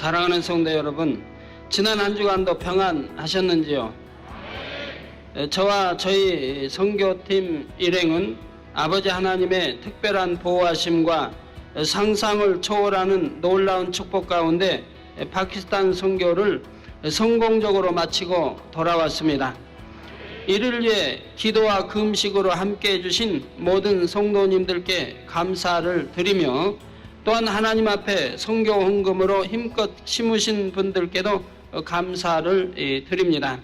사랑하는 성도 여러분, 지난 한 주간도 평안하셨는지요? 저와 저희 선교팀 일행은 아버지 하나님의 특별한 보호하심과 상상을 초월하는 놀라운 축복 가운데 파키스탄 선교를 성공적으로 마치고 돌아왔습니다. 이를 위해 기도와 금식으로 함께 해주신 모든 성도님들께 감사를 드리며, 또한 하나님 앞에 선교 헌금으로 힘껏 심으신 분들께도 감사를 드립니다.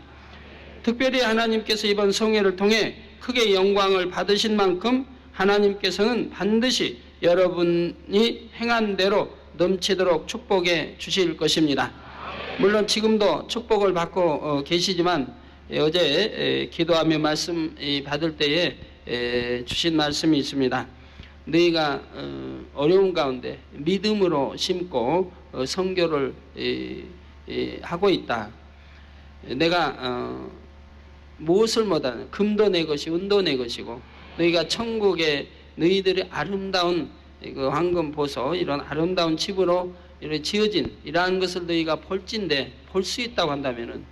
특별히 하나님께서 이번 성회를 통해 크게 영광을 받으신 만큼 하나님께서는 반드시 여러분이 행한 대로 넘치도록 축복해 주실 것입니다. 물론 지금도 축복을 받고 계시지만 어제 기도하며 말씀 받을 때에 주신 말씀이 있습니다. 너희가 어려운 가운데 믿음으로 심고 선교를 하고 있다. 내가 무엇을 못하는, 금도 내 것이 은도 내 것이고, 너희가 천국에 너희들의 아름다운 그 황금 보소, 이런 아름다운 집으로 이렇게 지어진 이러한 것을 너희가 볼진데 볼 수 있다고 한다면은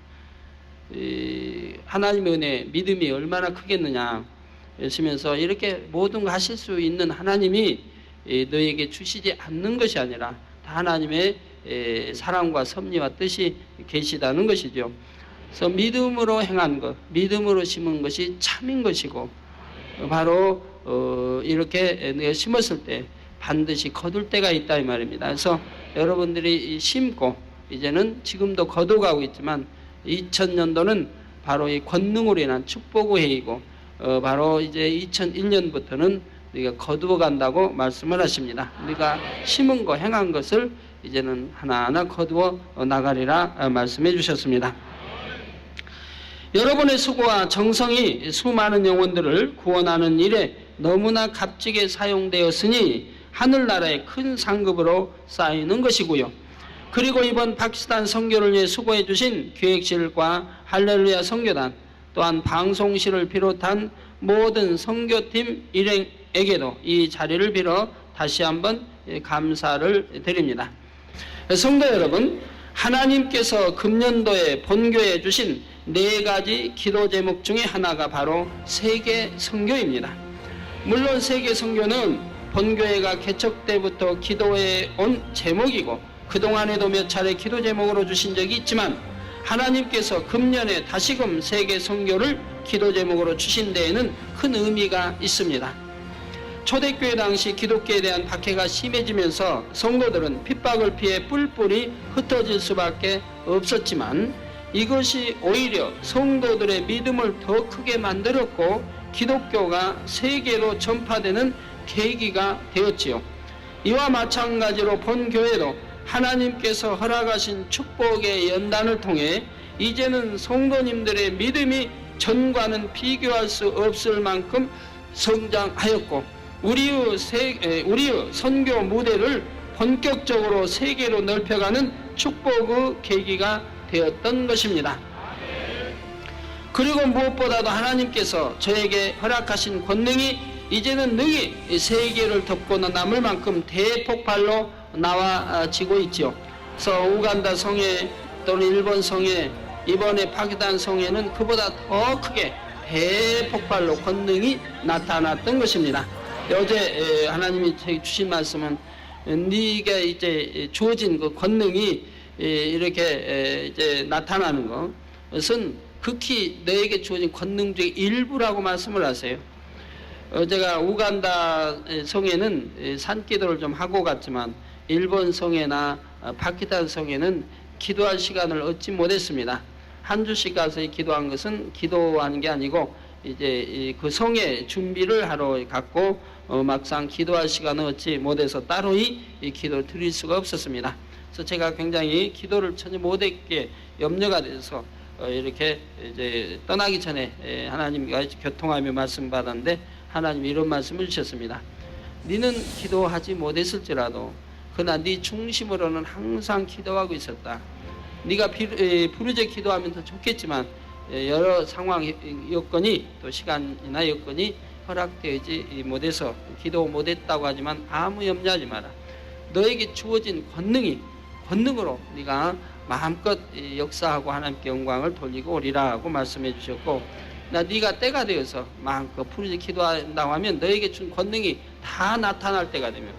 하나님의 은혜, 믿음이 얼마나 크겠느냐 하시면서, 이렇게 모든 거 하실 수 있는 하나님이 너희에게 주시지 않는 것이 아니라 다 하나님의 사랑과 섭리와 뜻이 계시다는 것이죠. 그래서 믿음으로 행한 것, 믿음으로 심은 것이 참인 것이고, 바로 이렇게 내가 심었을 때 반드시 거둘 때가 있다 이 말입니다. 그래서 여러분들이 심고 이제는 지금도 거둬가고 있지만 2000년도는 바로 이 권능으로 인한 축복의 해이고, 바로 이제 2001년부터는 우리가 거두어 간다고 말씀을 하십니다. 우리가 심은 거, 행한 것을 이제는 하나하나 거두어 나가리라 말씀해 주셨습니다. 여러분의 수고와 정성이 수많은 영혼들을 구원하는 일에 너무나 값지게 사용되었으니 하늘나라의 큰 상급으로 쌓이는 것이고요. 그리고 이번 파키스탄 선교를 위해 수고해 주신 기획실과 할렐루야 선교단, 또한 방송실을 비롯한 모든 선교팀 일행에게도 이 자리를 빌어 다시 한번 감사를 드립니다. 성도 여러분, 하나님께서 금년도에 본교에 주신 4가지 기도 제목 중에 하나가 바로 세계 선교입니다. 물론 세계 선교는 본교회가 개척 때부터 기도해 온 제목이고, 그동안에도 몇 차례 기도 제목으로 주신 적이 있지만, 하나님께서 금년에 다시금 세계 선교를 기도 제목으로 주신 데에는 큰 의미가 있습니다. 초대교회 당시 기독교에 대한 박해가 심해지면서 성도들은 핍박을 피해 뿔뿔이 흩어질 수밖에 없었지만, 이것이 오히려 성도들의 믿음을 더 크게 만들었고 기독교가 세계로 전파되는 계기가 되었지요. 이와 마찬가지로 본교회도 하나님께서 허락하신 축복의 연단을 통해 이제는 성도님들의 믿음이 전과는 비교할 수 없을 만큼 성장하였고, 우리의 선교 무대를 본격적으로 세계로 넓혀가는 축복의 계기가 되었던 것입니다. 그리고 무엇보다도 하나님께서 저에게 허락하신 권능이 이제는 능히 세계를 덮고 남을 만큼 대폭발로 나와지고 있죠. 그래서 우간다 성회 또는 일본 성회, 이번에 파키스탄 성회는 그보다 더 크게 대폭발로 권능이 나타났던 것입니다. 어제 하나님이 주신 말씀은, 네가 이제 주어진 그 권능이 이렇게 이제 나타나는 것은 극히 너에게 주어진 권능 중의 일부라고 말씀을 하세요. 제가 우간다 성에는 산기도를 좀 하고 갔지만, 일본 성에나 파키스탄 성에는 기도할 시간을 얻지 못했습니다. 한 주씩 가서 기도한 것은 기도하는 게 아니고 이제 그 성에 준비를 하러 갔고, 막상 기도할 시간을 얻지 못해서 따로 이 기도를 드릴 수가 없었습니다. 그래서 제가 굉장히 기도를 전혀 못했기에 염려가 돼서 이렇게 이제 떠나기 전에 하나님과 교통하며 말씀 받았는데, 하나님이 이런 말씀을 주셨습니다. 너는 기도하지 못했을지라도 그러나 네 중심으로는 항상 기도하고 있었다. 네가 부르짖어 기도하면 더 좋겠지만 여러 상황 여건이 또 시간이나 여건이 허락되지 못해서 기도 못했다고 하지만 아무 염려하지 마라. 너에게 주어진 권능이 권능으로 네가 마음껏 역사하고 하나님께 영광을 돌리고 오리라 하고 말씀해 주셨고, 네가 때가 되어서 마음껏 부르짖어 기도한다고 하면 너에게 준 권능이 다 나타날 때가 되면,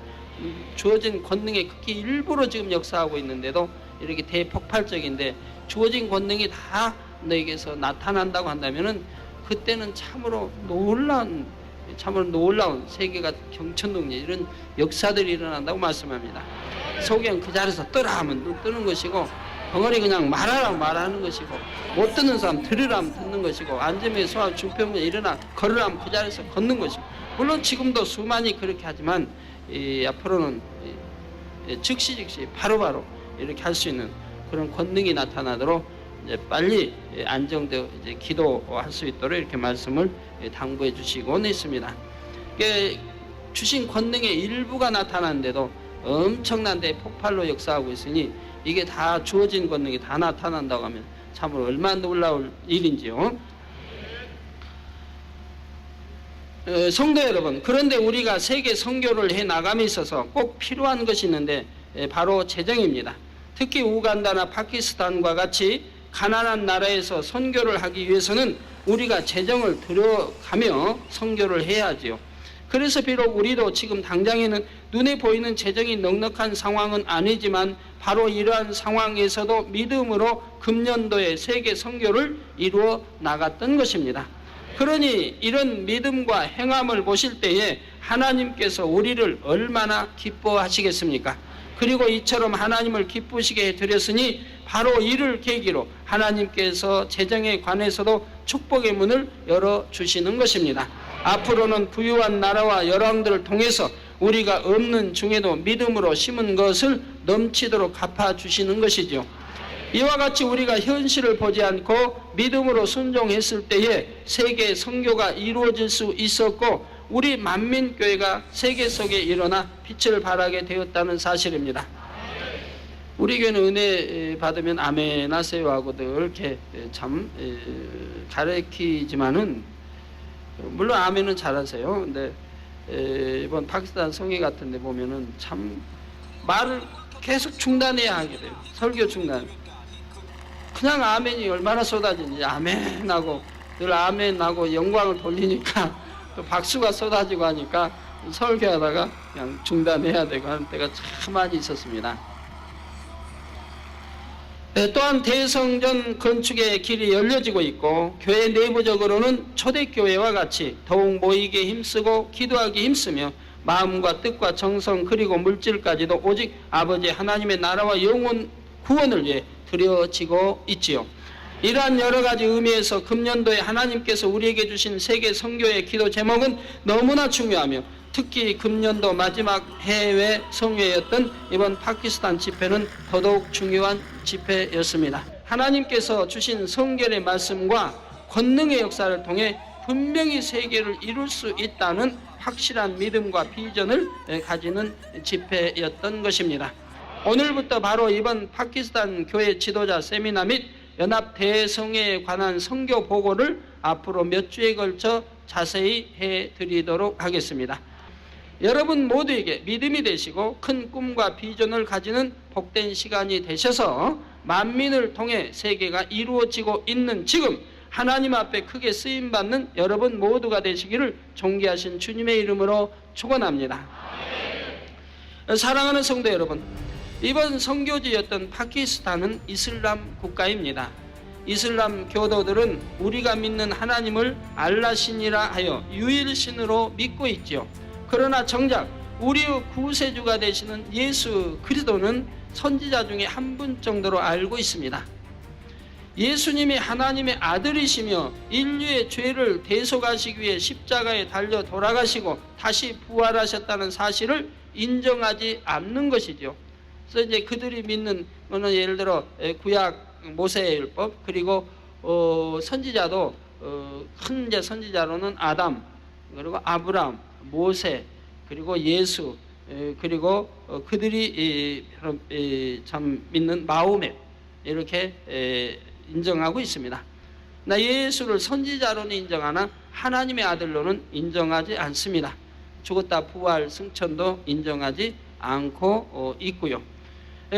주어진 권능의 극히 일부로 지금 역사하고 있는데도 이렇게 대폭발적인데 주어진 권능이 다 너에게서 나타난다고 한다면은 그때는 참으로 놀라운 세계가 경천동력 이런 역사들이 일어난다고 말씀합니다. 소경 그 자리에서 뜨라 하면 눈 뜨는 것이고, 벙어리 그냥 말하라면 말하는 것이고, 못 듣는 사람 들으라면 듣는 것이고, 앉으면 소화 중편면 일어나 걸으라면 그 자리에서 걷는 것이고, 물론 지금도 수많이 그렇게 하지만 앞으로는 즉시 바로바로 이렇게 할 수 있는 그런 권능이 나타나도록 이제 빨리 안정되어 이제 기도할 수 있도록 이렇게 말씀을 당부해 주시곤 있습니다. 주신 권능의 일부가 나타나는데도 엄청난 대폭발로 역사하고 있으니 이게 다 주어진 권능이 다 나타난다고 하면 참으로 얼마나 놀라울 일인지요. 성도 여러분, 그런데 우리가 세계 선교를 해 나감에 있어서 꼭 필요한 것이 있는데 바로 재정입니다. 특히 우간다나 파키스탄과 같이 가난한 나라에서 선교를 하기 위해서는 우리가 재정을 들여가며 선교를 해야지요. 그래서 비록 우리도 지금 당장에는 눈에 보이는 재정이 넉넉한 상황은 아니지만 바로 이러한 상황에서도 믿음으로 금년도에 세계 선교를 이루어 나갔던 것입니다. 그러니 이런 믿음과 행함을 보실 때에 하나님께서 우리를 얼마나 기뻐하시겠습니까? 그리고 이처럼 하나님을 기쁘시게 해드렸으니 바로 이를 계기로 하나님께서 재정에 관해서도 축복의 문을 열어주시는 것입니다. 앞으로는 부유한 나라와 열왕들을 통해서 우리가 없는 중에도 믿음으로 심은 것을 넘치도록 갚아주시는 것이죠. 이와 같이 우리가 현실을 보지 않고 믿음으로 순종했을 때에 세계 선교가 이루어질 수 있었고 우리 만민교회가 세계 속에 일어나 빛을 발하게 되었다는 사실입니다. 우리 교회는 은혜 받으면 아멘 하세요 하고도 이렇게 참 가르치지만은 물론 아멘은 잘하세요. 근데 이번 파키스탄 성회 같은 데 보면은 참 말을 계속 중단해야 하게 돼요. 설교 중단. 그냥 아멘이 얼마나 쏟아지는지 아멘하고 늘 아멘하고 영광을 돌리니까 또 박수가 쏟아지고 하니까 설교하다가 그냥 중단해야 되고 하는 때가 참 많이 있었습니다. 또한 대성전 건축의 길이 열려지고 있고 교회 내부적으로는 초대교회와 같이 더욱 모이게 힘쓰고 기도하기 힘쓰며 마음과 뜻과 정성 그리고 물질까지도 오직 아버지 하나님의 나라와 영혼 구원을 위해 드려지고 있지요. 이러한 여러 가지 의미에서 금년도에 하나님께서 우리에게 주신 세계 선교의 기도 제목은 너무나 중요하며 특히 금년도 마지막 해외 성회였던 이번 파키스탄 집회는 더더욱 중요한 집회였습니다. 하나님께서 주신 성결의 말씀과 권능의 역사를 통해 분명히 세계를 이룰 수 있다는 확실한 믿음과 비전을 가지는 집회였던 것입니다. 오늘부터 바로 이번 파키스탄 교회 지도자 세미나 및 연합 대성회에 관한 선교 보고를 앞으로 몇 주에 걸쳐 자세히 해드리도록 하겠습니다. 여러분 모두에게 믿음이 되시고 큰 꿈과 비전을 가지는 복된 시간이 되셔서 만민을 통해 세계가 이루어지고 있는 지금 하나님 앞에 크게 쓰임받는 여러분 모두가 되시기를 존귀하신 주님의 이름으로 축원합니다. 사랑하는 성도 여러분, 이번 선교지였던 파키스탄은 이슬람 국가입니다. 이슬람 교도들은 우리가 믿는 하나님을 알라신이라 하여 유일신으로 믿고 있지요. 그러나 정작 우리의 구세주가 되시는 예수 그리스도는 선지자 중에 한 분 정도로 알고 있습니다. 예수님이 하나님의 아들이시며 인류의 죄를 대속하시기 위해 십자가에 달려 돌아가시고 다시 부활하셨다는 사실을 인정하지 않는 것이죠. 그래서 이제 그들이 믿는 거는 예를 들어 구약 모세의 율법 그리고 선지자도 큰 이제 선지자로는 아담 그리고 아브람 모세 그리고 예수 그리고 그들이 참 믿는 마호멧 이렇게 인정하고 있습니다. 나 예수를 선지자로는 인정하나 하나님의 아들로는 인정하지 않습니다. 죽었다 부활 승천도 인정하지 않고 있고요.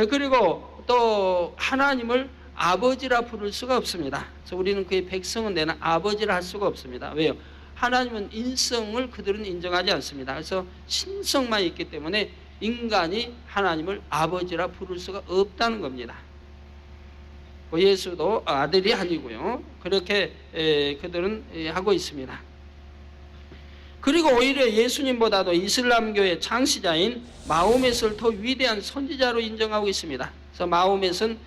그리고 또 하나님을 아버지라 부를 수가 없습니다. 그래서 우리는 그의 백성은 내는 아버지라 할 수가 없습니다. 왜요? 하나님은 인성을 그들은 인정하지 않습니다. 그래서 신성만 있기 때문에 인간이 하나님을 아버지라 부를 수가 없다는 겁니다. 예수도 아들이 아니고요. 그렇게 그들은 하고 있습니다. 그리고 오히려 예수님보다도 이슬람교의 창시자인 마호멧을 더 위대한 선지자로 인정하고 있습니다. 그래서 마호멧은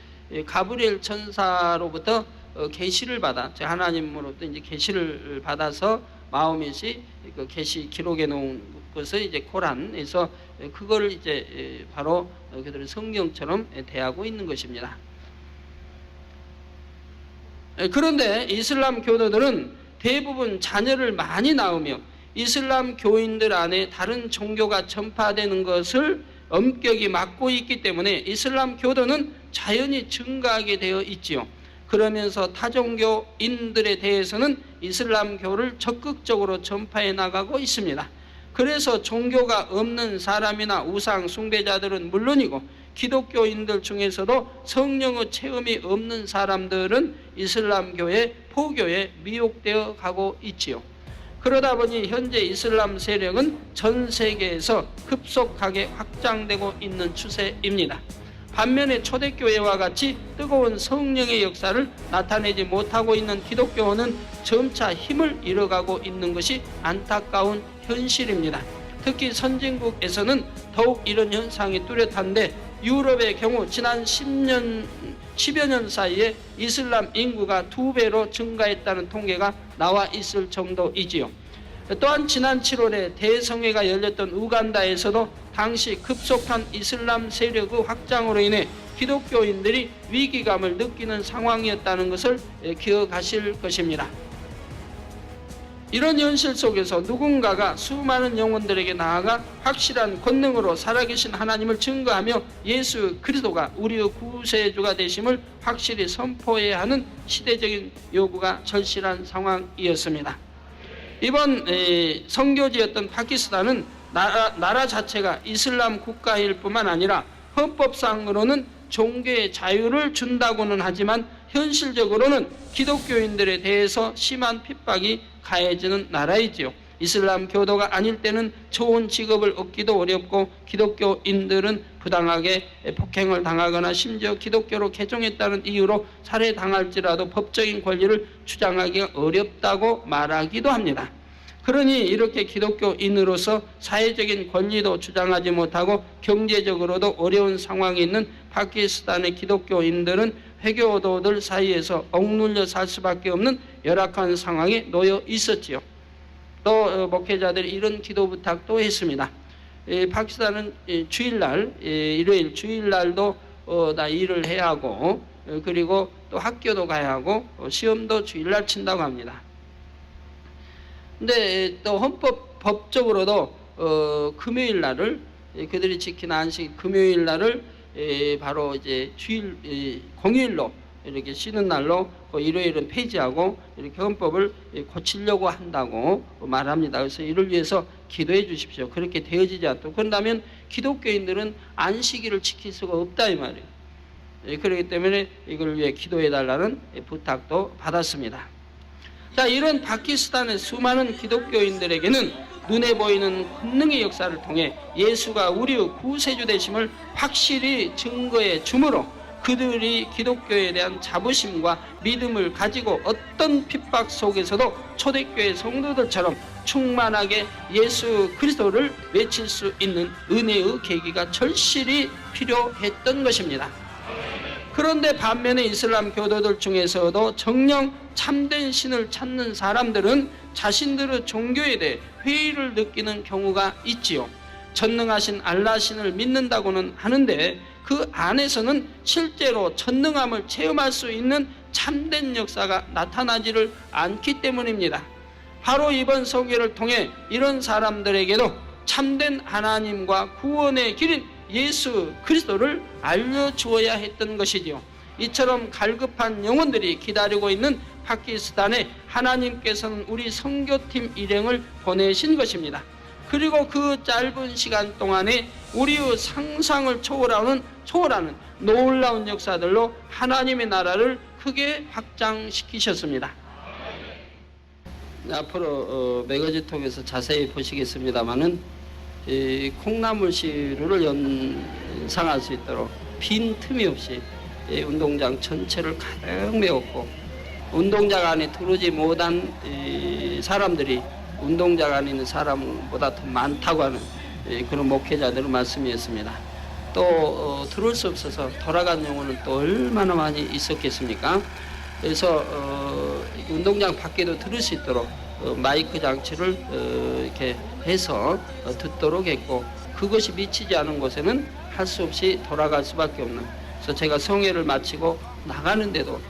가브리엘 천사로부터 계시를 받아, 하나님으로부터 이제 계시를 받아서 마호멧이 그 계시 기록해 놓은 것을 이제 코란에서 그걸 이제 바로 그들은 성경처럼 대하고 있는 것입니다. 그런데 이슬람 교도들은 대부분 자녀를 많이 낳으며 이슬람 교인들 안에 다른 종교가 전파되는 것을 엄격히 막고 있기 때문에 이슬람 교도는 자연히 증가하게 되어 있지요. 그러면서 타종교인들에 대해서는 이슬람교를 적극적으로 전파해 나가고 있습니다. 그래서 종교가 없는 사람이나 우상 숭배자들은 물론이고 기독교인들 중에서도 성령의 체험이 없는 사람들은 이슬람교의 포교에 미혹되어 가고 있지요. 그러다 보니 현재 이슬람 세력은 전 세계에서 급속하게 확장되고 있는 추세입니다. 반면에 초대교회와 같이 뜨거운 성령의 역사를 나타내지 못하고 있는 기독교는 점차 힘을 잃어가고 있는 것이 안타까운 현실입니다. 특히 선진국에서는 더욱 이런 현상이 뚜렷한데 유럽의 경우 지난 10여 년 사이에 이슬람 인구가 2배로 증가했다는 통계가 나와 있을 정도이지요. 또한 지난 7월에 대성회가 열렸던 우간다에서도 당시 급속한 이슬람 세력의 확장으로 인해 기독교인들이 위기감을 느끼는 상황이었다는 것을 기억하실 것입니다. 이런 현실 속에서 누군가가 수많은 영혼들에게 나아가 확실한 권능으로 살아계신 하나님을 증거하며 예수 그리스도가 우리의 구세주가 되심을 확실히 선포해야 하는 시대적인 요구가 절실한 상황이었습니다. 이번 선교지였던 파키스탄은 나라 자체가 이슬람 국가일 뿐만 아니라 헌법상으로는 종교의 자유를 준다고는 하지만 현실적으로는 기독교인들에 대해서 심한 핍박이 가해지는 나라이지요. 이슬람 교도가 아닐 때는 좋은 직업을 얻기도 어렵고 기독교인들은 부당하게 폭행을 당하거나 심지어 기독교로 개종했다는 이유로 살해당할지라도 법적인 권리를 주장하기가 어렵다고 말하기도 합니다. 그러니 이렇게 기독교인으로서 사회적인 권리도 주장하지 못하고 경제적으로도 어려운 상황에 있는 파키스탄의 기독교인들은 회교도들 사이에서 억눌려 살 수밖에 없는 열악한 상황에 놓여 있었지요. 또 목회자들이 이런 기도 부탁도 했습니다. 파키스탄은 주일날, 일요일 주일날도 다 일을 해야 하고 그리고 또 학교도 가야 하고 시험도 주일날 친다고 합니다. 근데 또 법적으로도 금요일 날을 그들이 지킨 안식 금요일 날을 바로 이제 주일 공휴일로 이렇게 쉬는 날로 일요일은 폐지하고 이렇게 헌법을 고치려고 한다고 말합니다. 그래서 이를 위해서 기도해 주십시오. 그렇게 되어지지 않도록. 그런다면 기독교인들은 안식일을 지킬 수가 없다 이 말이에요. 그렇기 때문에 이걸 위해 기도해 달라는 부탁도 받았습니다. 자, 이런 파키스탄의 수많은 기독교인들에게는 눈에 보이는 권능의 역사를 통해 예수가 우리의 구세주 되심을 확실히 증거해 주므로 그들이 기독교에 대한 자부심과 믿음을 가지고 어떤 핍박 속에서도 초대교회 성도들처럼 충만하게 예수 그리스도를 외칠 수 있는 은혜의 계기가 절실히 필요했던 것입니다. 그런데 반면에 이슬람 교도들 중에서도 정녕 참된 신을 찾는 사람들은 자신들의 종교에 대해 회의를 느끼는 경우가 있지요. 전능하신 알라 신을 믿는다고는 하는데 그 안에서는 실제로 전능함을 체험할 수 있는 참된 역사가 나타나지를 않기 때문입니다. 바로 이번 설교를 통해 이런 사람들에게도 참된 하나님과 구원의 길인 예수 그리스도를 알려주어야 했던 것이지요. 이처럼 갈급한 영혼들이 기다리고 있는 파키스탄에 하나님께서는 우리 선교팀 일행을 보내신 것입니다. 그리고 그 짧은 시간 동안에 우리의 상상을 초월하는 놀라운 역사들로 하나님의 나라를 크게 확장시키셨습니다. 앞으로 매거진통에서 자세히 보시겠습니다마는 콩나물시루를 연상할 수 있도록 빈 틈이 없이 운동장 전체를 가득 메웠고, 운동장 안에 들어오지 못한 사람들이 운동장 안에 있는 사람보다 더 많다고 하는 그런 목회자들의 말씀이었습니다. 또 들어올 수 없어서 돌아간 영혼은 또 얼마나 많이 있었겠습니까? 그래서 운동장 밖에도 들을 수 있도록 마이크 장치를 이렇게 해서 듣도록 했고, 그것이 미치지 않은 곳에는 할 수 없이 돌아갈 수밖에 없는, 그래서 제가 성회를 마치고 나가는데도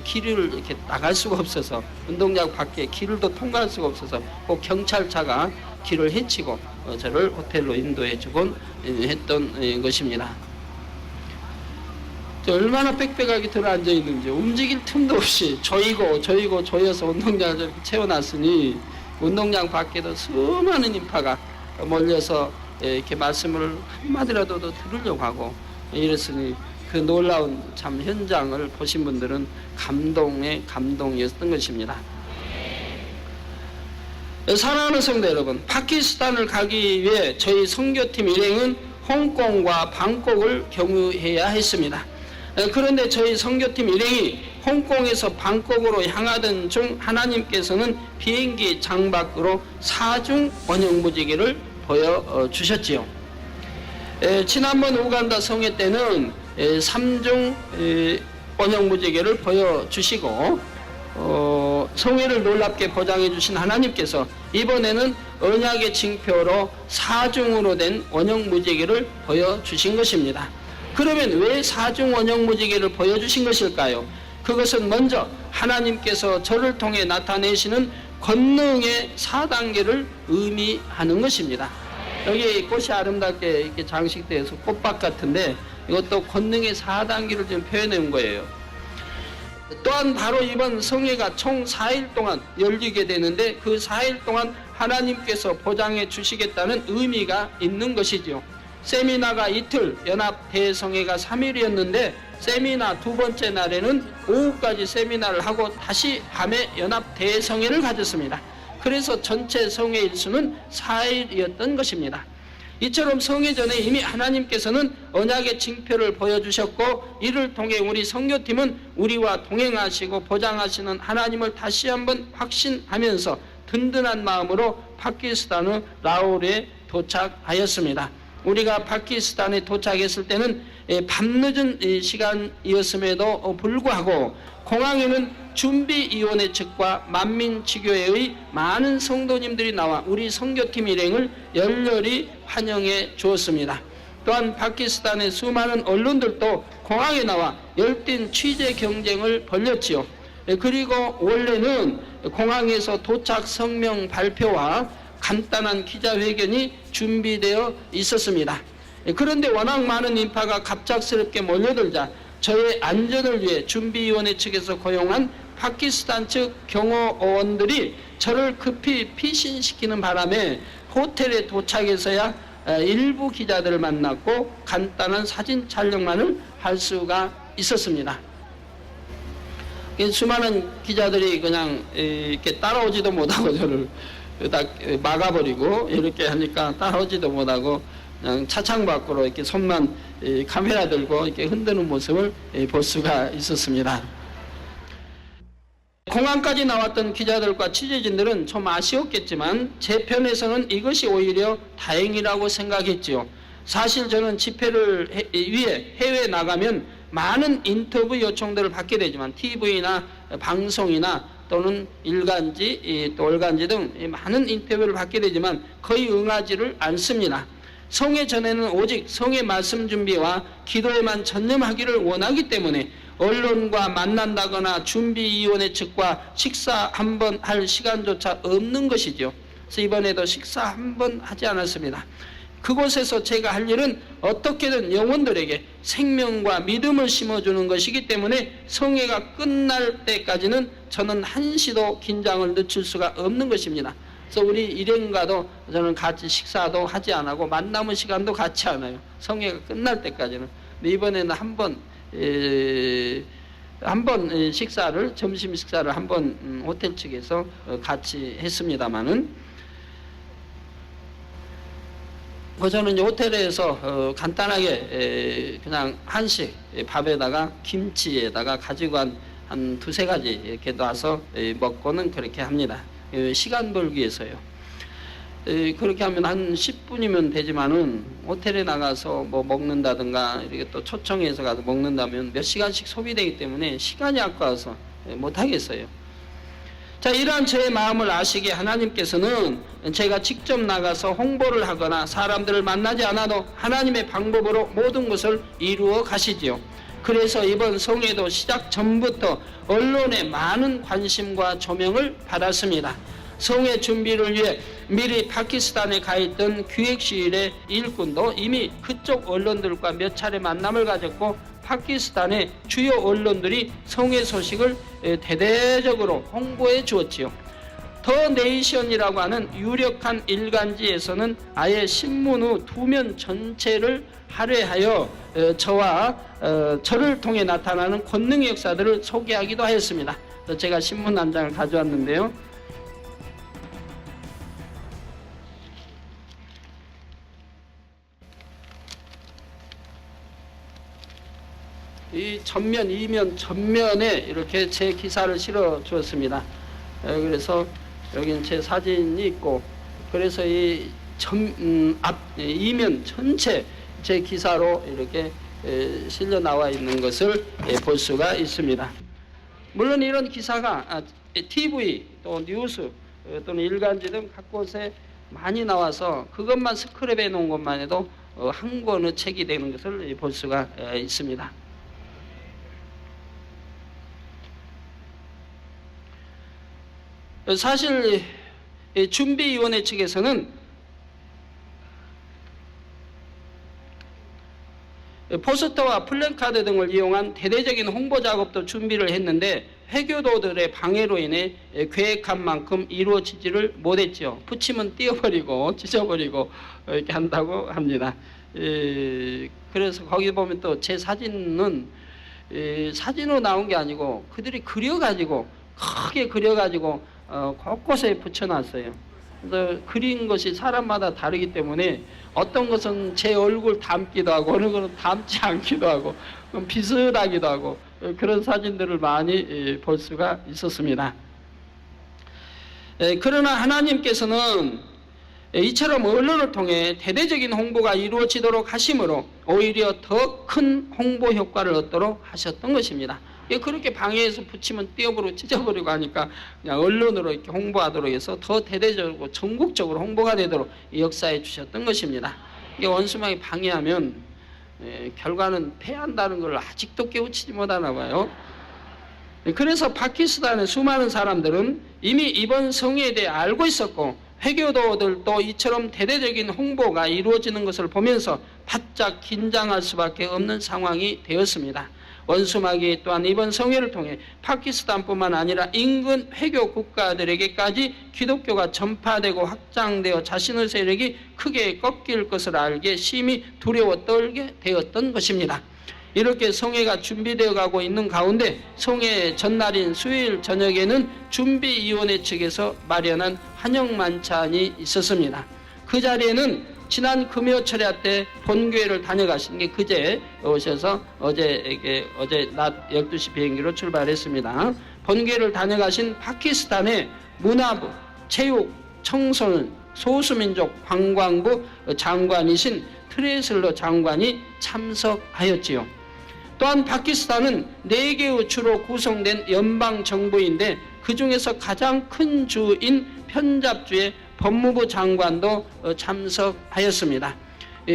길을 이렇게 나갈 수가 없어서, 운동장 밖에 길을 더 통과할 수가 없어서 꼭 경찰차가 길을 헤치고 저를 호텔로 인도해 주곤 했던 것입니다. 얼마나 빽빽하게 들어앉아 있는지, 움직일 틈도 없이 조여서 운동장을 저렇게 채워놨으니 운동장 밖에도 수많은 인파가 몰려서 이렇게 말씀을 한마디라도 더 들으려고 하고 이랬으니, 그 놀라운 참 현장을 보신 분들은 감동의 감동이었던 것입니다. 사랑하는 성도 여러분, 파키스탄을 가기 위해 저희 선교팀 일행은 홍콩과 방콕을 경유해야 했습니다. 그런데 저희 선교팀 일행이 홍콩에서 방콕으로 향하던 중 하나님께서는 비행기 창밖으로 4중 원형무지개를 보여주셨지요. 지난번 우간다 성회 때는 3중 원형무지개를 보여주시고 성회를 놀랍게 보장해 주신 하나님께서 이번에는 언약의 징표로 4중으로 된 원형무지개를 보여주신 것입니다. 그러면 왜 4중 원형무지개를 보여주신 것일까요? 그것은 먼저 하나님께서 저를 통해 나타내시는 권능의 4단계를 의미하는 것입니다. 여기 꽃이 아름답게 이렇게 장식되어 서 꽃밭 같은데, 이것도 권능의 4단계를 좀 표현해 온 거예요. 또한 바로 이번 성회가 총 4일 동안 열리게 되는데, 그 4일 동안 하나님께서 보장해 주시겠다는 의미가 있는 것이지요. 세미나가 이틀, 연합 대성회가 3일이었는데 세미나 두 번째 날에는 오후까지 세미나를 하고 다시 밤에 연합 대성회를 가졌습니다. 그래서 전체 성회 일수는 4일이었던 것입니다. 이처럼 성회 전에 이미 하나님께서는 언약의 징표를 보여주셨고, 이를 통해 우리 선교팀은 우리와 동행하시고 보장하시는 하나님을 다시 한번 확신하면서 든든한 마음으로 파키스탄의 라호르에 도착하였습니다. 우리가 파키스탄에 도착했을 때는 밤늦은 시간이었음에도 불구하고 공항에는 준비위원회 측과 만민지교회의 많은 성도님들이 나와 우리 선교팀 일행을 열렬히 환영해 주었습니다. 또한 파키스탄의 수많은 언론들도 공항에 나와 열띤 취재 경쟁을 벌였지요. 그리고 원래는 공항에서 도착 성명 발표와 간단한 기자회견이 준비되어 있었습니다. 그런데 워낙 많은 인파가 갑작스럽게 몰려들자 저의 안전을 위해 준비위원회 측에서 고용한 파키스탄 측 경호원들이 저를 급히 피신시키는 바람에 호텔에 도착해서야 일부 기자들을 만났고 간단한 사진 촬영만을 할 수가 있었습니다. 수많은 기자들이 그냥 이렇게 따라오지도 못하고 저를 딱 막아버리고, 이렇게 하니까 따라오지도 못하고 그냥 차창 밖으로 이렇게 손만 카메라 들고 이렇게 흔드는 모습을 볼 수가 있었습니다. 공항까지 나왔던 기자들과 취재진들은 좀 아쉬웠겠지만 제 편에서는 이것이 오히려 다행이라고 생각했지요. 사실 저는 집회를 위해 해외에 나가면 많은 인터뷰 요청들을 받게 되지만 TV나 방송이나 또는 일간지, 또 월간지 등 많은 인터뷰를 받게 되지만 거의 응하지를 않습니다. 성회 전에는 오직 성회 말씀 준비와 기도에만 전념하기를 원하기 때문에 언론과 만난다거나 준비위원회 측과 식사 한번 할 시간조차 없는 것이죠. 그래서 이번에도 식사 한번 하지 않았습니다. 그곳에서 제가 할 일은 어떻게든 영혼들에게 생명과 믿음을 심어주는 것이기 때문에 성회가 끝날 때까지는 저는 한시도 긴장을 늦출 수가 없는 것입니다. 그래서 우리 일행과도 저는 같이 식사도 하지 않고 만남의 시간도 같이 안 해요. 성회가 끝날 때까지는. 근데 이번에는 한 번 식사를, 점심 식사를 한 번 호텔 측에서 같이 했습니다마는, 저는 이제 호텔에서 간단하게 그냥 한식, 밥에다가 김치에다가 가지고 한 두세 가지 이렇게 놔서 먹고는 그렇게 합니다. 시간 벌기 위해서요. 그렇게 하면 한 10분이면 되지만은 호텔에 나가서 뭐 먹는다든가 이렇게 또 초청해서 가서 먹는다면 몇 시간씩 소비되기 때문에 시간이 아까워서 못 하겠어요. 자, 이러한 저의 마음을 아시게 하나님께서는 제가 직접 나가서 홍보를 하거나 사람들을 만나지 않아도 하나님의 방법으로 모든 것을 이루어 가시지요. 그래서 이번 성회도 시작 전부터 언론의 많은 관심과 조명을 받았습니다. 성회 준비를 위해 미리 파키스탄에 가 있던 기획시일의 일꾼도 이미 그쪽 언론들과 몇 차례 만남을 가졌고, 파키스탄의 주요 언론들이 성회 소식을 대대적으로 홍보해 주었지요. 더 네이션이라고 하는 유력한 일간지에서는 아예 신문 후 두면 전체를 할애하여 저를 통해 나타나는 권능의 역사들을 소개하기도 하였습니다. 제가 신문 한 장을 가져왔는데요. 이 전면, 이면, 전면에 이렇게 제 기사를 실어 주었습니다. 그래서 여기는 제 사진이 있고, 그래서 이 이면 전체 제 기사로 이렇게 실려 나와 있는 것을 볼 수가 있습니다. 물론 이런 기사가 TV 또 뉴스 또는 일간지 등 각곳에 많이 나와서 그것만 스크랩해 놓은 것만 해도 한 권의 책이 되는 것을 볼 수가 있습니다. 사실 준비위원회 측에서는 포스터와 플랜카드 등을 이용한 대대적인 홍보 작업도 준비를 했는데 회교도들의 방해로 인해 계획한 만큼 이루어지지를 못했죠. 붙이면 띄어버리고 찢어버리고 이렇게 한다고 합니다. 그래서 거기 보면 또 제 사진은 사진으로 나온 게 아니고 그들이 그려가지고 크게 그려가지고 곳곳에 붙여놨어요. 그래서 그린 것이 사람마다 다르기 때문에 어떤 것은 제 얼굴 닮기도 하고 어느 것은 닮지 않기도 하고 비슷하기도 하고 그런 사진들을 많이 볼 수가 있었습니다. 그러나 하나님께서는 이처럼 언론을 통해 대대적인 홍보가 이루어지도록 하심으로 오히려 더 큰 홍보 효과를 얻도록 하셨던 것입니다. 그렇게 방해해서 붙이면 띄어버리고 찢어버리고 하니까 그냥 언론으로 이렇게 홍보하도록 해서 더 대대적으로 전국적으로 홍보가 되도록 역사해 주셨던 것입니다. 이게 원수막이 방해하면 결과는 패한다는 걸 아직도 깨우치지 못하나 봐요. 그래서 파키스탄의 수많은 사람들은 이미 이번 성회에 대해 알고 있었고 회교도들도 이처럼 대대적인 홍보가 이루어지는 것을 보면서 바짝 긴장할 수밖에 없는 상황이 되었습니다. 원수막이 또한 이번 성회를 통해 파키스탄뿐만 아니라 인근 회교 국가들에게까지 기독교가 전파되고 확장되어 자신의 세력이 크게 꺾일 것을 알게 심히 두려워 떨게 되었던 것입니다. 이렇게 성회가 준비되어 가고 있는 가운데 성회 전날인 수요일 저녁에는 준비위원회 측에서 마련한 환영 만찬이 있었습니다. 그 자리에는 지난 금요 철야 때 본교회를 다녀가신 게 그제 오셔서 어제 낮 12시 비행기로 출발했습니다. 본교회를 다녀가신 파키스탄의 문화부, 체육, 청소년, 소수민족 관광부 장관이신 트레슬러 장관이 참석하였지요. 또한 파키스탄은 4개의 주로 구성된 연방정부인데 그 중에서 가장 큰 주인 편잡주의 법무부 장관도 참석하였습니다.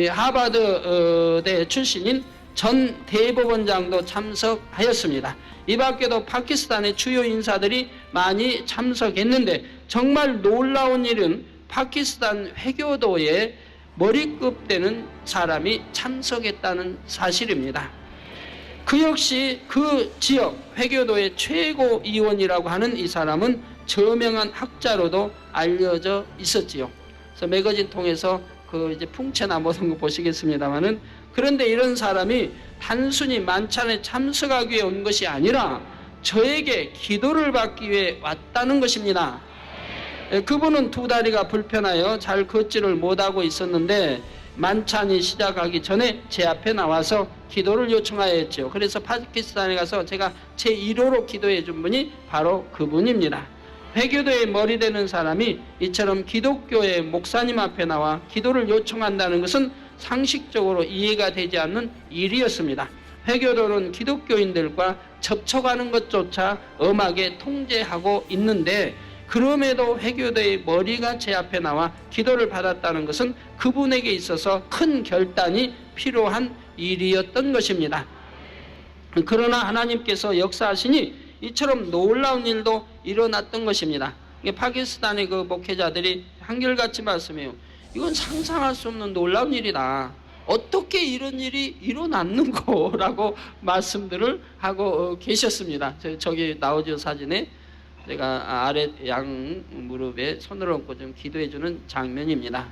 하버드대 출신인 전 대법원장도 참석하였습니다. 이 밖에도 파키스탄의 주요 인사들이 많이 참석했는데 정말 놀라운 일은 파키스탄 회교도에 머리급 되는 사람이 참석했다는 사실입니다. 그 역시 그 지역 회교도의 최고위원이라고 하는 이 사람은 저명한 학자로도 알려져 있었지요. 그래서 매거진 통해서 그 이제 풍채나 모든 거 보시겠습니다만은, 그런데 이런 사람이 단순히 만찬에 참석하기 위해 온 것이 아니라 저에게 기도를 받기 위해 왔다는 것입니다. 그분은 두 다리가 불편하여 잘 걷지를 못하고 있었는데 만찬이 시작하기 전에 제 앞에 나와서 기도를 요청하였죠. 그래서 파키스탄에 가서 제가 제 1호로 기도해 준 분이 바로 그분입니다. 회교도의 머리 되는 사람이 이처럼 기독교의 목사님 앞에 나와 기도를 요청한다는 것은 상식적으로 이해가 되지 않는 일이었습니다. 회교도는 기독교인들과 접촉하는 것조차 엄하게 통제하고 있는데, 그럼에도 회교도의 머리가 제 앞에 나와 기도를 받았다는 것은 그분에게 있어서 큰 결단이 필요한 일이었던 것입니다. 그러나 하나님께서 역사하시니 이처럼 놀라운 일도 일어났던 것입니다. 파키스탄의 그 목회자들이 한결같이 말씀해요. 이건 상상할 수 없는 놀라운 일이다. 어떻게 이런 일이 일어났는고라고 말씀들을 하고 계셨습니다. 저기 나오죠, 사진에. 제가 아래 양 무릎에 손을 얹고 좀 기도해주는 장면입니다.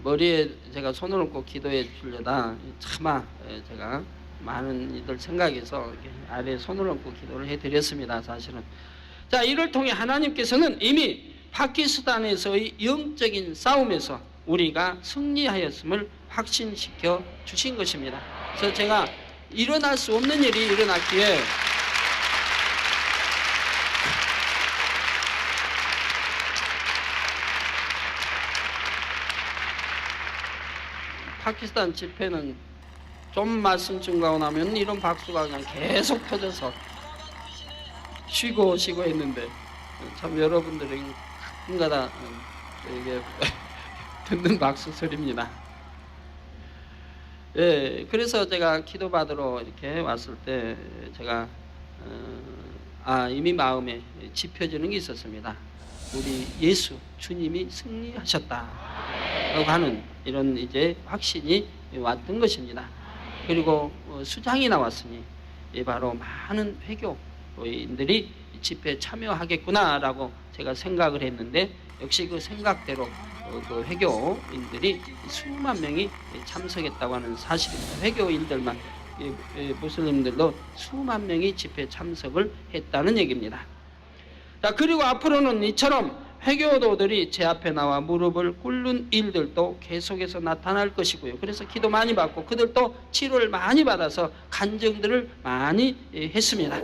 머리에 제가 손을 얹고 기도해 주려다 차마 제가 많은 이들 생각해서 아래에 손을 얹고 기도를 해드렸습니다. 사실은. 자, 이를 통해 하나님께서는 이미 파키스탄에서의 영적인 싸움에서 우리가 승리하였음을 확신시켜 주신 것입니다. 그래서 제가 일어날 수 없는 일이 일어났기에 파키스탄 집회는 좀 말씀 증가하고 나면 이런 박수가 그냥 계속 터져서 쉬고 했는데, 참 여러분들이 가끔가다 이게 듣는 박수 소리입니다. 예, 그래서 제가 기도받으러 이렇게 왔을 때 제가 이미 마음에 짚혀지는 게 있었습니다. 우리 예수 주님이 승리하셨다라고 하는 이런 이제 확신이 왔던 것입니다. 그리고 수장이 나왔으니 바로 많은 회교인들이 집회에 참여하겠구나라고 제가 생각을 했는데, 역시 그 생각대로 그 회교인들이 수만 명이 참석했다고 하는 사실입니다. 회교인들만, 무슬림들도 수만 명이 집회에 참석을 했다는 얘기입니다. 자, 그리고 앞으로는 이처럼 회교도들이 제 앞에 나와 무릎을 꿇는 일들도 계속해서 나타날 것이고요. 그래서 기도 많이 받고 그들도 치료를 많이 받아서 간증들을 많이 했습니다.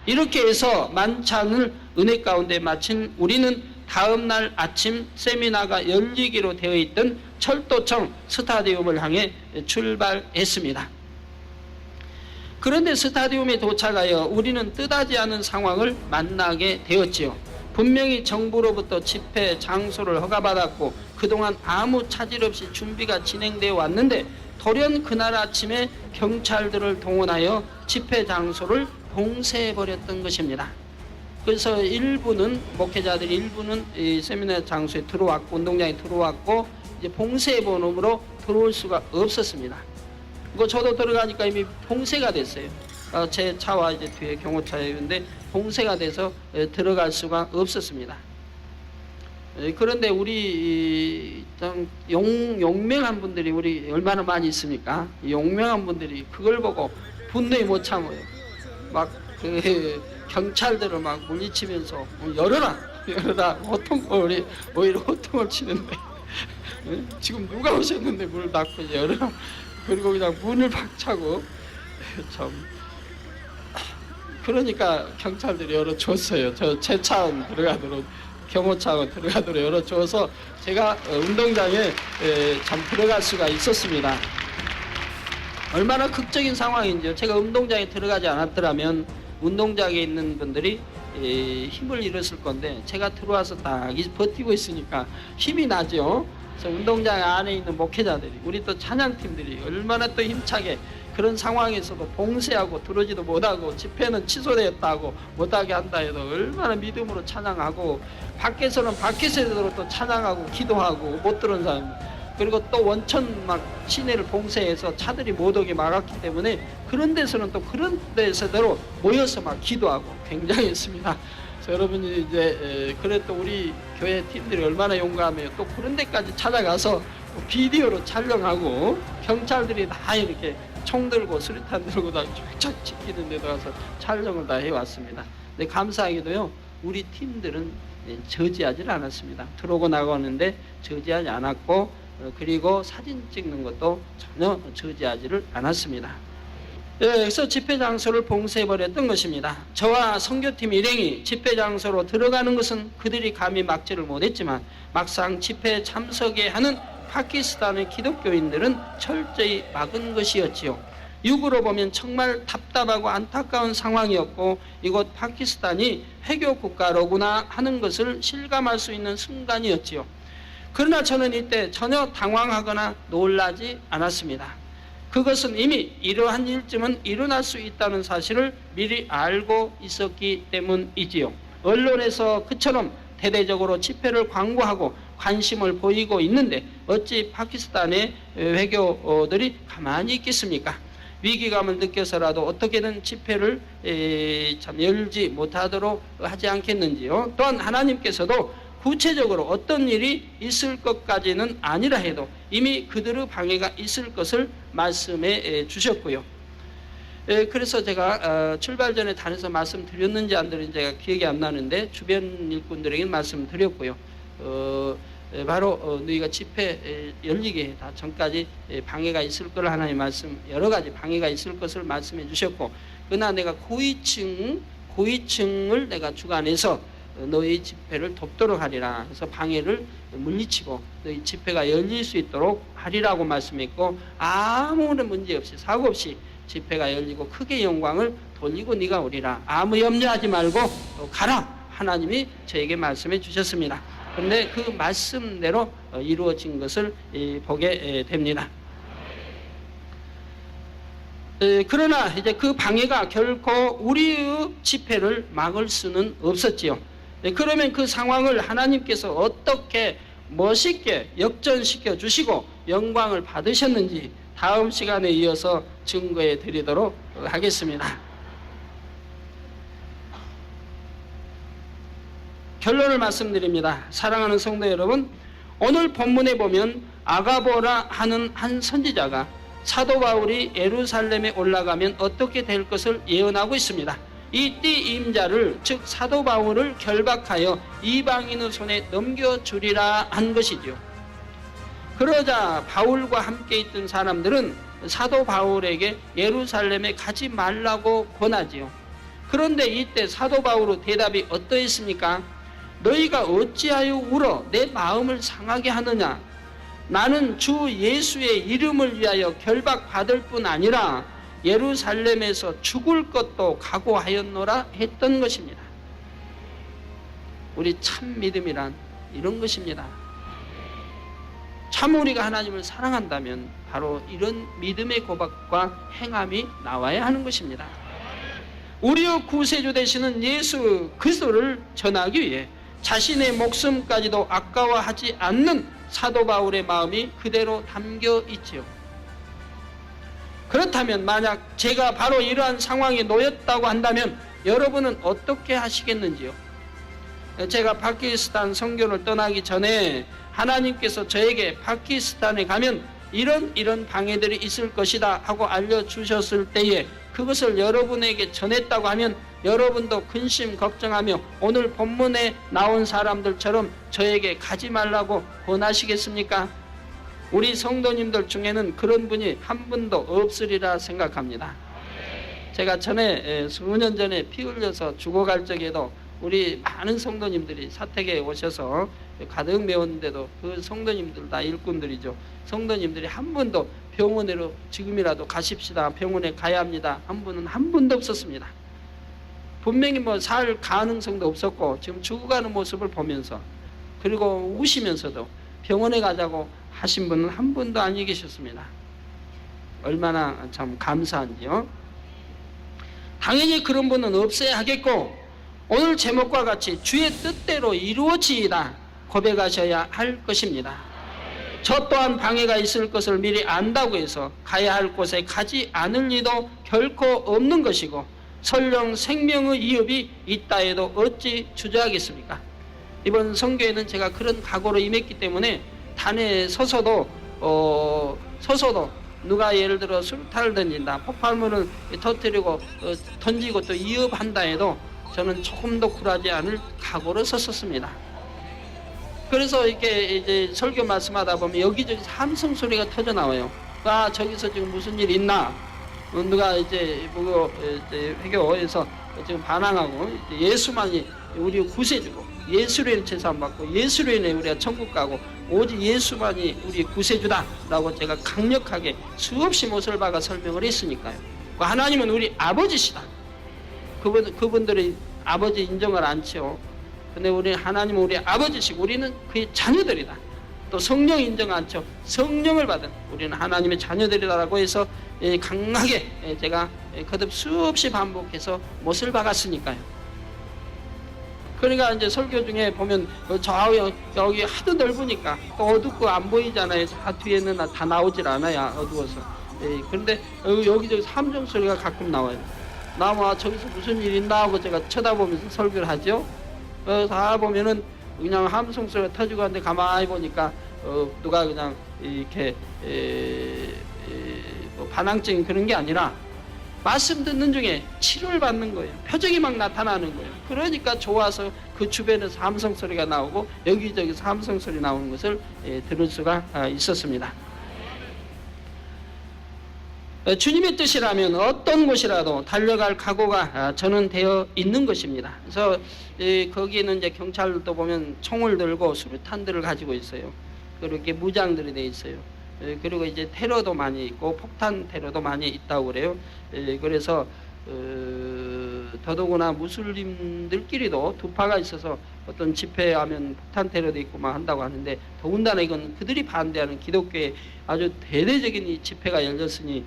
이렇게 해서 만찬을 은혜 가운데 마친 우리는 다음 날 아침 세미나가 열리기로 되어 있던 철도청 스타디움을 향해 출발했습니다. 그런데 스타디움에 도착하여 우리는 뜻하지 않은 상황을 만나게 되었지요. 분명히 정부로부터 집회 장소를 허가받았고 그동안 아무 차질 없이 준비가 진행되어 왔는데, 돌연 그날 아침에 경찰들을 동원하여 집회 장소를 봉쇄해버렸던 것입니다. 그래서 일부는, 목회자들이 일부는 이 세미나 장소에 들어왔고, 운동장에 들어왔고, 이제 봉쇄번호로 들어올 수가 없었습니다. 저도 들어가니까 이미 봉쇄가 됐어요. 제 차와 이제 뒤에 경호차였는데 봉쇄가 돼서 들어갈 수가 없었습니다. 그런데 우리 용맹한 분들이 우리 얼마나 많이 있습니까? 용맹한 분들이 그걸 보고 분노에 못 참아요. 막 경찰들을 막 물리치면서 열어라 우리 오히려 호통을 치는데 지금 누가 오셨는데 문을 닫고 열어라, 그리고 그냥 문을 박차고 참 그러니까 경찰들이 열어줬어요. 저 제 차원 들어가도록, 경호차원 들어가도록 열어줘서 제가 운동장에 참 들어갈 수가 있었습니다. 얼마나 극적인 상황인지요. 제가 운동장에 들어가지 않았더라면 운동장에 있는 분들이 힘을 잃었을 건데, 제가 들어와서 딱 버티고 있으니까 힘이 나죠. 그래서 운동장 안에 있는 목회자들이, 우리 또 찬양팀들이 얼마나 또 힘차게 그런 상황에서도 봉쇄하고 들어오지도 못하고 집회는 취소되었다고 못하게 한다 해도 얼마나 믿음으로 찬양하고, 밖에서는 밖에서도 또 찬양하고 기도하고 못 들어온 사람, 그리고 또 원천 막 시내를 봉쇄해서 차들이 못 오게 막았기 때문에 그런 데서는 또 그런 데서대로 모여서 막 기도하고 굉장했습니다. 그래서 여러분이 이제 그래 또 우리 교회 팀들이 얼마나 용감해요. 또 그런 데까지 찾아가서 비디오로 촬영하고, 경찰들이 다 이렇게 총 들고 수류탄 들고 다 쫙쫙 지키는 데도 가서 촬영을 다 해왔습니다. 근데 감사하게도요, 우리 팀들은 저지하지 않았습니다. 들어오고 나가는데 저지하지 않았고, 그리고 사진 찍는 것도 전혀 저지하지를 않았습니다. 그래서 집회 장소를 봉쇄해버렸던 것입니다. 저와 선교팀 일행이 집회 장소로 들어가는 것은 그들이 감히 막지를 못했지만, 막상 집회에 참석해 하는 파키스탄의 기독교인들은 철저히 막은 것이었지요. 육으로 보면 정말 답답하고 안타까운 상황이었고, 이곳 파키스탄이 회교 국가로구나 하는 것을 실감할 수 있는 순간이었지요. 그러나 저는 이때 전혀 당황하거나 놀라지 않았습니다. 그것은 이미 이러한 일쯤은 일어날 수 있다는 사실을 미리 알고 있었기 때문이지요. 언론에서 그처럼 대대적으로 집회를 광고하고 관심을 보이고 있는데 어찌 파키스탄의 외교들이 가만히 있겠습니까? 위기감을 느껴서라도 어떻게든 집회를 참 열지 못하도록 하지 않겠는지요. 또한 하나님께서도 구체적으로 어떤 일이 있을 것까지는 아니라 해도 이미 그들의 방해가 있을 것을 말씀해 주셨고요. 그래서 제가 출발 전에 단에서 말씀드렸는지 안 드렸는지 제가 기억이 안 나는데, 주변 일꾼들에게 말씀드렸고요. 바로 너희가 집회 열리게 다 전까지 방해가 있을 걸 하나님 말씀, 여러 가지 방해가 있을 것을 말씀해 주셨고, 그러나 내가 고위층을 내가 주관해서 너희 집회를 돕도록 하리라. 그래서 방해를 물리치고 너희 집회가 열릴 수 있도록 하리라고 말씀했고, 아무런 문제 없이 사고 없이 집회가 열리고 크게 영광을 돌리고 네가 오리라. 아무 염려하지 말고 가라. 하나님이 저에게 말씀해 주셨습니다. 그런데 그 말씀대로 이루어진 것을 보게 됩니다. 그러나 이제 그 방해가 결코 우리의 집회를 막을 수는 없었지요. 그러면 그 상황을 하나님께서 어떻게 멋있게 역전시켜 주시고 영광을 받으셨는지 다음 시간에 이어서 증거해 드리도록 하겠습니다. 결론을 말씀드립니다. 사랑하는 성도 여러분, 오늘 본문에 보면 아가보라 하는 한 선지자가 사도 바울이 예루살렘에 올라가면 어떻게 될 것을 예언하고 있습니다. 이 띠 임자를, 즉 사도 바울을 결박하여 이방인의 손에 넘겨주리라 한 것이죠. 그러자 바울과 함께 있던 사람들은 사도 바울에게 예루살렘에 가지 말라고 권하지요. 그런데 이때 사도 바울의 대답이 어떠했습니까? 너희가 어찌하여 울어 내 마음을 상하게 하느냐? 나는 주 예수의 이름을 위하여 결박받을 뿐 아니라 예루살렘에서 죽을 것도 각오하였노라 했던 것입니다. 우리 참 믿음이란 이런 것입니다. 참 우리가 하나님을 사랑한다면 바로 이런 믿음의 고백과 행함이 나와야 하는 것입니다. 우리의 구세주 되시는 예수 그리스도를 전하기 위해 자신의 목숨까지도 아까워하지 않는 사도 바울의 마음이 그대로 담겨 있지요. 그렇다면 만약 제가 바로 이러한 상황에 놓였다고 한다면 여러분은 어떻게 하시겠는지요? 제가 파키스탄 선교를 떠나기 전에 하나님께서 저에게 파키스탄에 가면 이런 방해들이 있을 것이다 하고 알려주셨을 때에 그것을 여러분에게 전했다고 하면 여러분도 근심 걱정하며 오늘 본문에 나온 사람들처럼 저에게 가지 말라고 권하시겠습니까? 우리 성도님들 중에는 그런 분이 한 분도 없으리라 생각합니다. 제가 전에 수년 전에 피 흘려서 죽어갈 적에도 우리 많은 성도님들이 사택에 오셔서 가득 메웠는데도 그 성도님들 다 일꾼들이죠. 성도님들이 한 번도 병원으로 지금이라도 가십시다, 병원에 가야 합니다, 한 분은 한 분도 없었습니다. 분명히 뭐 살 가능성도 없었고 지금 죽어가는 모습을 보면서 그리고 우시면서도 병원에 가자고 하신 분은 한 분도 아니 계셨습니다. 얼마나 참 감사한지요. 당연히 그런 분은 없어야 하겠고 오늘 제목과 같이 주의 뜻대로 이루어지이다 고백하셔야 할 것입니다. 저 또한 방해가 있을 것을 미리 안다고 해서 가야 할 곳에 가지 않을 리도 결코 없는 것이고 설령 생명의 위협이 있다 해도 어찌 주저하겠습니까? 이번 선교에는 제가 그런 각오로 임했기 때문에 단에 서서도 누가 예를 들어 수류탄을 던진다, 폭발물을 터뜨리고 던지고 또 위협한다 해도 저는 조금 더 굴하지 않을 각오로 섰었습니다. 그래서 이렇게 이제 설교 말씀하다 보면 여기저기 함성 소리가 터져 나와요. 아, 저기서 지금 무슨 일 있나? 누가 이제 보고 회교에서 지금 반항하고 예수만이 우리 구세주고 예수로 인해 제사함 받고 예수로 인해 우리가 천국 가고 오직 예수만이 우리 구세주다라고 제가 강력하게 수없이 못을 박아 설명을 했으니까요. 하나님은 우리 아버지시다. 그분들이 아버지 인정을 않죠. 근데 우리 하나님은 우리 아버지시고 우리는 그의 자녀들이다. 또 성령 인정 않죠. 성령을 받은 우리는 하나님의 자녀들이라고 해서 강하게 제가 거듭 수없이 반복해서 못을 박았으니까요. 그러니까 이제 설교 중에 보면 저 여기 하도 넓으니까 또 어둡고 안 보이잖아요. 다 뒤에는 다 나오질 않아요. 어두워서. 그런데 여기저기 함정 소리가 가끔 나와요. 나와 저기서 무슨 일 있나 하고 제가 쳐다보면서 설교를 하죠. 다 보면은 그냥 함성 소리가 터지고 하는데 가만히 보니까 누가 그냥 이렇게 뭐 반항적인 그런 게 아니라 말씀 듣는 중에 치료를 받는 거예요. 표정이 막 나타나는 거예요. 그러니까 좋아서 그 주변에서 함성 소리가 나오고 여기저기서 함성 소리 나오는 것을 들을 수가 있었습니다. 주님의 뜻이라면 어떤 곳이라도 달려갈 각오가 저는 되어 있는 것입니다. 그래서 거기는 이제 경찰도 보면 총을 들고 수류탄들을 가지고 있어요. 그렇게 무장들이 돼 있어요. 그리고 이제 테러도 많이 있고 폭탄 테러도 많이 있다고 그래요. 그래서 더더구나 무슬림들끼리도 두 파가 있어서 어떤 집회하면 폭탄 테러도 있고 막 한다고 하는데 더군다나 이건 그들이 반대하는 기독교의 아주 대대적인 이 집회가 열렸으니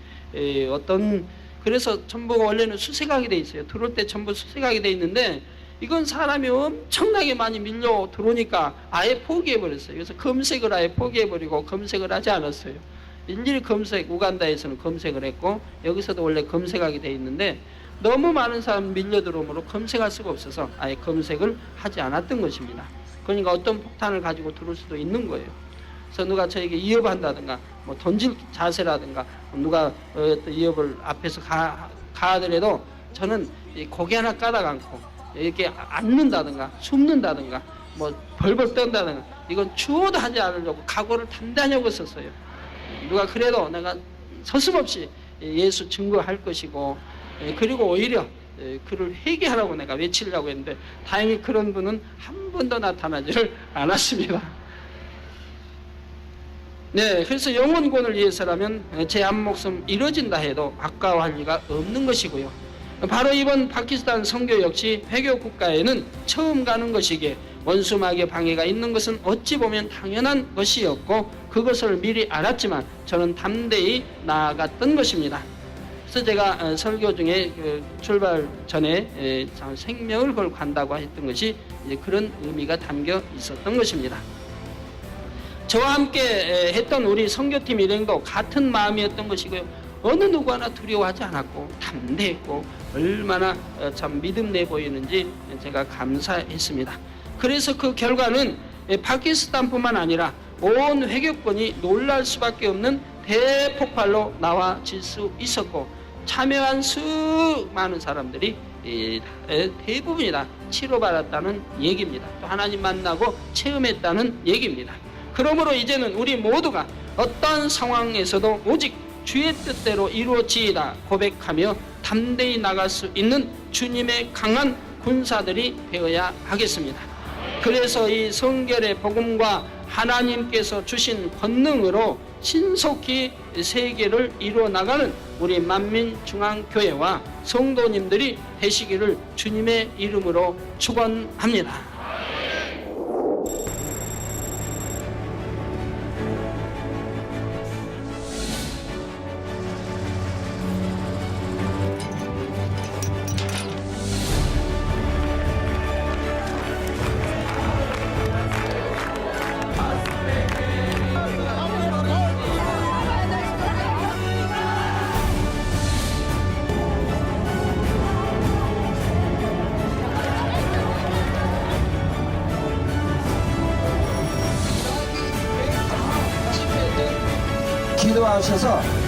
그래서 전부 원래는 수색하게 돼 있어요. 들어올 때 전부 수색하게 돼 있는데 이건 사람이 엄청나게 많이 밀려 들어오니까 아예 포기해버렸어요. 그래서 검색을 아예 포기해버리고 검색을 하지 않았어요. 일일이 검색, 우간다에서는 검색을 했고 여기서도 원래 검색하게 돼 있는데 너무 많은 사람 밀려 들어오므로 검색할 수가 없어서 아예 검색을 하지 않았던 것입니다. 그러니까 어떤 폭탄을 가지고 들어올 수도 있는 거예요. 그래서 누가 저에게 위협한다든가 뭐 던질 자세라든가 누가 어떤 위협을 앞에서 가하더라도 저는 고개 하나 까닥 않고 이렇게 앉는다든가 숨는다든가 뭐 벌벌 떤다든가 이건 추워도 하지 않으려고 각오를 단단히 하고 있었어요. 누가 그래도 내가 서슴없이 예수 증거할 것이고 그리고 오히려 그를 회개하라고 내가 외치려고 했는데 다행히 그런 분은 한 번도 나타나지를 않았습니다. 네, 그래서 영혼권을 위해서라면 제 한 목숨 이뤄진다 해도 아까워할 리가 없는 것이고요. 바로 이번 파키스탄 선교 역시 회교 국가에는 처음 가는 것이기에 원수마귀의 방해가 있는 것은 어찌 보면 당연한 것이었고 그것을 미리 알았지만 저는 담대히 나아갔던 것입니다. 그래서 제가 설교 중에 출발 전에 생명을 걸고 간다고 했던 것이 그런 의미가 담겨 있었던 것입니다. 저와 함께 했던 우리 선교팀 일행도 같은 마음이었던 것이고요. 어느 누구 하나 두려워하지 않았고 담대했고 얼마나 참 믿음내 보이는지 제가 감사했습니다. 그래서 그 결과는 파키스탄뿐만 아니라 온 회교권이 놀랄 수밖에 없는 대폭발로 나와질 수 있었고 참여한 수많은 사람들이 대부분이 다 치료받았다는 얘기입니다. 또 하나님 만나고 체험했다는 얘기입니다. 그러므로 이제는 우리 모두가 어떠한 상황에서도 오직 주의 뜻대로 이루어지이다 고백하며 담대히 나갈 수 있는 주님의 강한 군사들이 되어야 하겠습니다. 그래서 이 성결의 복음과 하나님께서 주신 권능으로 신속히 세계를 이루어 나가는 우리 만민중앙교회와 성도님들이 되시기를 주님의 이름으로 축원합니다. 기도하셔서